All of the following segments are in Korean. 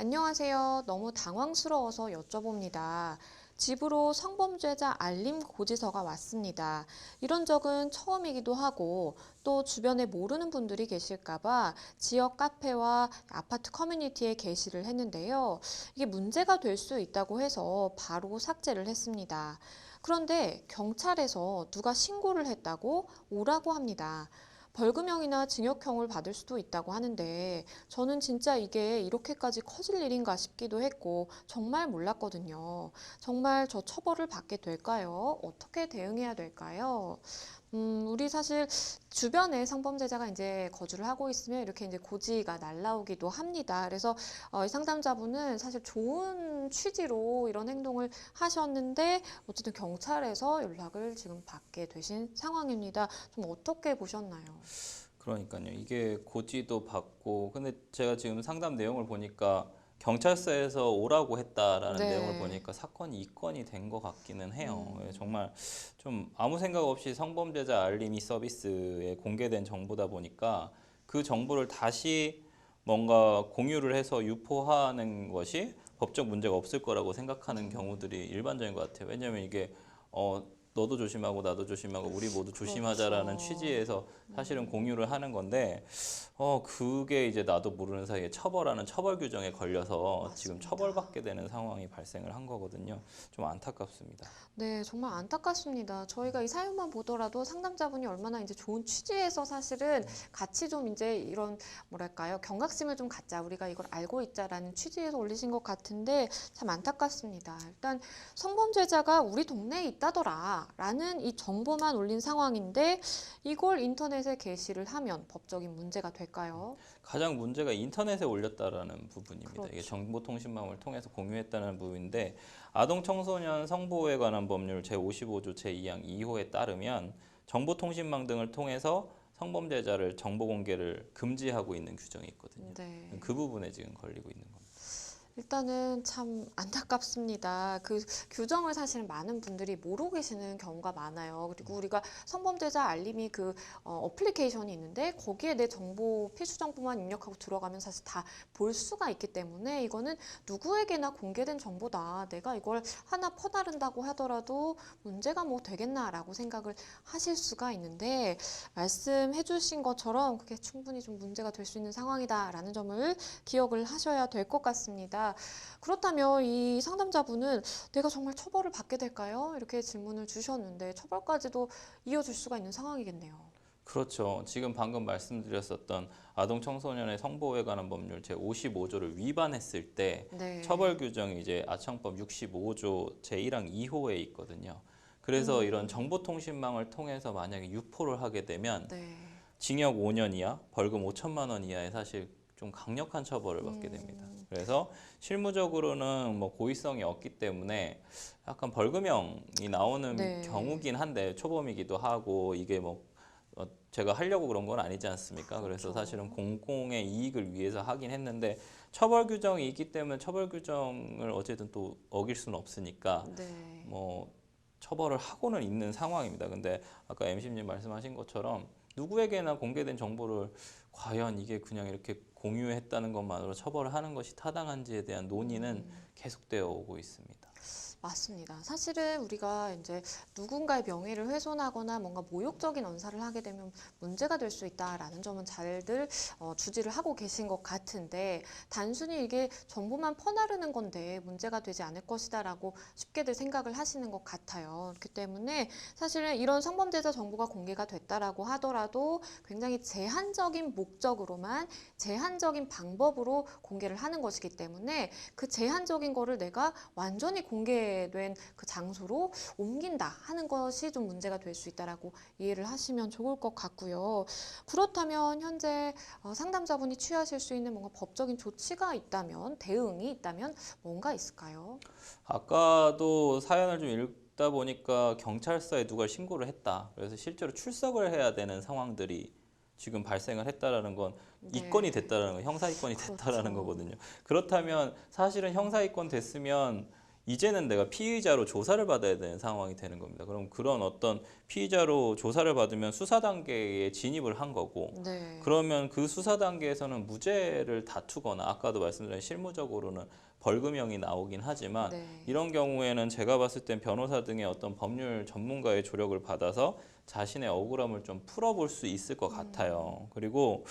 안녕하세요. 너무 당황스러워서 여쭤봅니다. 집으로 성범죄자 알림 고지서가 왔습니다. 이런 적은 처음이기도 하고 또 주변에 모르는 분들이 계실까봐 지역 카페와 아파트 커뮤니티에 게시를 했는데요. 이게 문제가 될 수 있다고 해서 바로 삭제를 했습니다. 그런데 경찰에서 누가 신고를 했다고 오라고 합니다. 벌금형이나 징역형을 받을 수도 있다고 하는데 저는 진짜 이게 이렇게까지 커질 일인가 싶기도 했고 정말 몰랐거든요. 정말 저 처벌을 받게 될까요? 어떻게 대응해야 될까요? 우리 사실 주변에 성범죄자가 이제 거주를 하고 있으면 이렇게 이제 고지가 날라오기도 합니다. 그래서 이 상담자분은 사실 좋은 취지로 이런 행동을 하셨는데 어쨌든 경찰에서 연락을 지금 받게 되신 상황입니다. 좀 어떻게 보셨나요? 그러니까요. 이게 고지도 받고, 근데 제가 지금 상담 내용을 보니까 경찰서에서 오라고 했다라는 내용을 네. 보니까 사건이 입건이 된 것 같기는 해요. 예, 음, 정말 좀 아무 생각 없이 성범죄자 알림이 서비스에 공개된 정보다 보니까 그 정보를 다시 뭔가 공유를 해서 유포하는 것이 법적 문제가 없을 거라고 생각하는 경우들이 일반적인 것 같아요. 왜냐하면 이게 너도 조심하고 나도 조심하고 우리 모두 조심하자라는 그렇죠. 취지에서 사실은 공유를 하는 건데 그게 이제 나도 모르는 사이에 처벌하는 처벌 규정에 걸려서 지금 맞습니다. 처벌받게 되는 상황이 발생을 한 거거든요. 좀 안타깝습니다. 네, 정말 안타깝습니다. 저희가 이 사연만 보더라도 상담자분이 얼마나 이제 좋은 취지에서 사실은 같이 좀 이제 이런 뭐랄까요, 경각심을 좀 갖자, 우리가 이걸 알고 있자라는 취지에서 올리신 것 같은데 참 안타깝습니다. 일단 성범죄자가 우리 동네에 있다더라라는 이 정보만 올린 상황인데 이걸 인터넷에 게시를 하면 법적인 문제가 될까요? 가장 문제가 인터넷에 올렸다라는 부분입니다. 이게 그렇죠. 정보통신망을 통해서 공유했다는 부분인데 아동 청소년 성보호에 관한 법률 제55조 제2항 2호에 따르면 정보통신망 등을 통해서 성범죄자를 정보 공개를 금지하고 있는 규정이 있거든요. 네. 그 부분에 지금 걸리고 있는 겁니다. 일단은 참 안타깝습니다. 그 규정을 사실 많은 분들이 모르고 계시는 경우가 많아요. 그리고 우리가 성범죄자 알림이 그 어플리케이션이 있는데 거기에 내 정보, 필수 정보만 입력하고 들어가면 사실 다 볼 수가 있기 때문에 이거는 누구에게나 공개된 정보다. 내가 이걸 하나 퍼나른다고 하더라도 문제가 뭐 되겠나라고 생각을 하실 수가 있는데 말씀해 주신 것처럼 그게 충분히 좀 문제가 될 수 있는 상황이다라는 점을 기억을 하셔야 될 것 같습니다. 그렇다면 이 상담자분은 내가 정말 처벌을 받게 될까요? 이렇게 질문을 주셨는데 처벌까지도 이어질 수가 있는 상황이겠네요. 그렇죠. 지금 방금 말씀드렸었던 아동 청소년의 성보호에 관한 법률 제55조를 위반했을 때 처벌 네. 규정이 이제 아청법 65조 제1항 2호에 있거든요. 그래서 이런 음, 정보통신망을 통해서 만약에 유포를 하게 되면 네. 징역 5년 이하, 벌금 5천만 원 이하의 사실 좀 강력한 처벌을 받게 됩니다. 그래서 실무적으로는 뭐 고의성이 없기 때문에 약간 벌금형이 나오는 네. 경우긴 한데 초범이기도 하고 이게 뭐 제가 하려고 그런 건 아니지 않습니까? 그래서 사실은 그렇죠. 공공의 이익을 위해서 하긴 했는데 처벌 규정이 있기 때문에 처벌 규정을 어쨌든 또 어길 수는 없으니까 네. 뭐 처벌을 하고는 있는 상황입니다. 근데 아까 MC님 말씀하신 것처럼 누구에게나 공개된 정보를 과연 이게 그냥 이렇게 공유했다는 것만으로 처벌을 하는 것이 타당한지에 대한 논의는 계속되어 오고 있습니다. 맞습니다. 사실은 우리가 이제 누군가의 명예를 훼손하거나 뭔가 모욕적인 언사를 하게 되면 문제가 될 수 있다라는 점은 잘들 주지를 하고 계신 것 같은데 단순히 이게 정보만 퍼나르는 건데 문제가 되지 않을 것이다라고 쉽게들 생각을 하시는 것 같아요. 그렇기 때문에 사실은 이런 성범죄자 정보가 공개가 됐다라고 하더라도 굉장히 제한적인 목적으로만 제한적인 방법으로 공개를 하는 것이기 때문에 그 제한적인 거를 내가 완전히 공개된 그 장소로 옮긴다 하는 것이 좀 문제가 될 수 있다라고 이해를 하시면 좋을 것 같고요. 그렇다면 현재 상담자분이 취하실 수 있는 뭔가 법적인 조치가 있다면, 대응이 있다면 뭔가 있을까요? 아까도 사연을 좀 읽다 보니까 경찰서에 누가 신고를 했다. 그래서 실제로 출석을 해야 되는 상황들이 지금 발생을 했다라는 건 이권이 네, 됐다라는 거, 형사 이권이 됐다라는 그렇죠. 거거든요. 그렇다면 사실은 형사 이권 됐으면 이제는 내가 피의자로 조사를 받아야 되는 상황이 되는 겁니다. 그럼 그런 어떤 피의자로 조사를 받으면 수사 단계에 진입을 한 거고, 네. 그러면 그 수사 단계에서는 무죄를 다투거나 아까도 말씀드린 실무적으로는 벌금형이 나오긴 하지만 네. 이런 경우에는 제가 봤을 땐 변호사 등의 어떤 법률 전문가의 조력을 받아서 자신의 억울함을 좀 풀어볼 수 있을 것 같아요. 그리고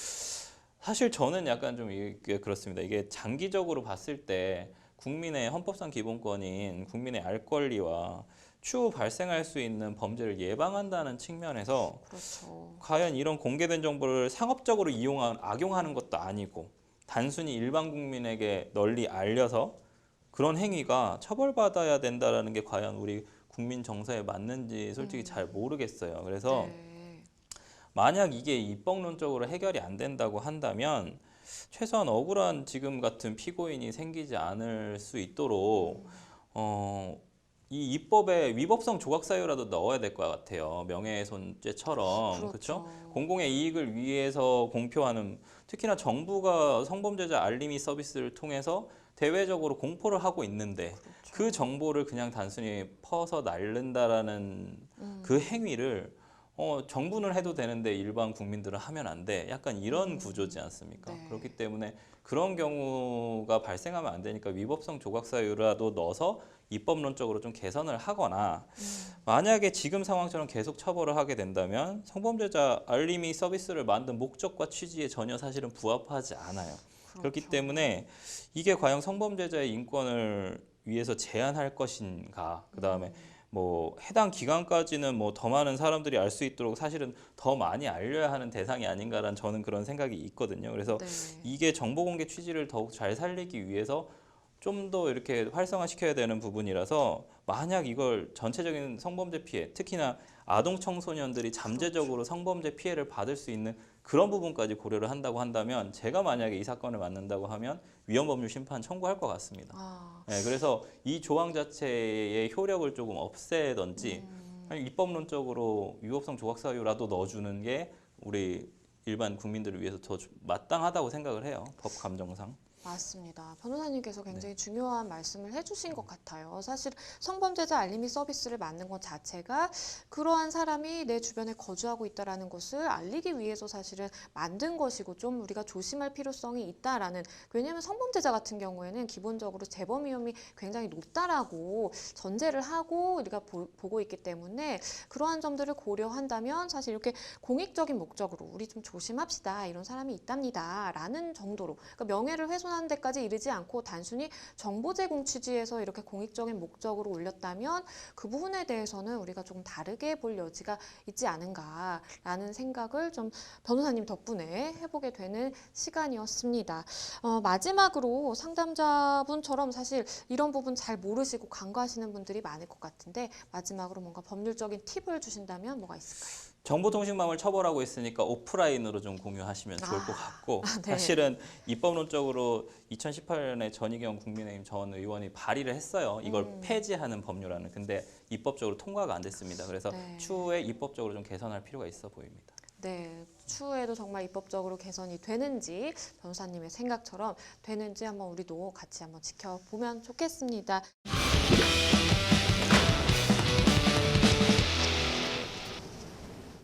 사실 저는 약간 좀 이게 그렇습니다. 이게 장기적으로 봤을 때 국민의 헌법상 기본권인 국민의 알 권리와 추후 발생할 수 있는 범죄를 예방한다는 측면에서 그렇죠. 과연 이런 공개된 정보를 상업적으로 악용하는 것도 아니고 단순히 일반 국민에게 널리 알려서 그런 행위가 처벌받아야 된다라는 게 과연 우리 국민 정서에 맞는지 솔직히 잘 모르겠어요. 그래서 네. 만약 이게 입법론적으로 해결이 안 된다고 한다면 최소한 억울한 지금 같은 피고인이 생기지 않을 수 있도록 이 입법에 위법성 조각 사유라도 넣어야 될 것 같아요. 명예훼손죄처럼 그렇죠? 공공의 이익을 위해서 공표하는 특히나 정부가 성범죄자 알림이 서비스를 통해서 대외적으로 공포를 하고 있는데 그 정보를 그냥 단순히 퍼서 날른다라는 그 행위를 정부는 해도 되는데 일반 국민들은 하면 안 돼. 약간 이런 구조지 않습니까? 네. 그렇기 때문에 그런 경우가 발생하면 안 되니까 위법성 조각 사유라도 넣어서 입법론적으로 좀 개선을 하거나 만약에 지금 상황처럼 계속 처벌을 하게 된다면 성범죄자 알림이 서비스를 만든 목적과 취지에 전혀 사실은 부합하지 않아요. 그렇기 때문에 이게 과연 성범죄자의 인권을 위해서 제한할 것인가? 그다음에 뭐 해당 기간까지는 뭐 더 많은 사람들이 알 수 있도록 사실은 더 많이 알려야 하는 대상이 아닌가라는 저는 그런 생각이 있거든요. 그래서 네. 이게 정보 공개 취지를 더욱 잘 살리기 위해서 좀 더 이렇게 활성화시켜야 되는 부분이라서 만약 이걸 전체적인 성범죄 피해, 특히나 아동 청소년들이 잠재적으로 성범죄 피해를 받을 수 있는 그런 부분까지 고려를 한다고 한다면 제가 만약에 이 사건을 맡는다고 하면 위헌법률 심판 청구할 것 같습니다. 네, 그래서 이 조항 자체의 효력을 조금 없애던지 아니, 입법론적으로 위법성 조각 사유라도 넣어주는 게 우리 일반 국민들을 위해서 더 마땅하다고 생각을 해요. 법 감정상. 맞습니다. 변호사님께서 굉장히 중요한 말씀을 해주신 것 같아요. 사실 성범죄자 알림이 서비스를 만든 것 자체가 그러한 사람이 내 주변에 거주하고 있다는 것을 알리기 위해서 사실은 만든 것이고 좀 우리가 조심할 필요성이 있다라는, 왜냐하면 성범죄자 같은 경우에는 기본적으로 재범 위험이 굉장히 높다라고 전제를 하고 우리가 보고 있기 때문에 그러한 점들을 고려한다면 사실 이렇게 공익적인 목적으로 우리 좀 조심합시다, 이런 사람이 있답니다 라는 정도로, 그러니까 명예를 훼손하는 데까지 이르지 않고 단순히 정보 제공 취지에서 이렇게 공익적인 목적으로 올렸다면 그 부분에 대해서는 우리가 조금 다르게 볼 여지가 있지 않은가라는 생각을 좀 변호사님 덕분에 해보게 되는 시간이었습니다. 마지막으로 상담자분처럼 사실 이런 부분 잘 모르시고 간과하시는 분들이 많을 것 같은데 마지막으로 뭔가 법률적인 팁을 주신다면 뭐가 있을까요? 정보통신망을 처벌하고 있으니까 오프라인으로 좀 공유하시면 좋을 것 같고 네. 사실은 입법론적으로 2018년에 전희경 국민의힘 전 의원이 발의를 했어요. 이걸 폐지하는 법률안을. 근데 입법적으로 통과가 안 됐습니다. 그래서 네. 추후에 입법적으로 좀 개선할 필요가 있어 보입니다. 네, 추후에도 정말 입법적으로 개선이 되는지 변호사님의 생각처럼 되는지 한번 우리도 같이 한번 지켜보면 좋겠습니다.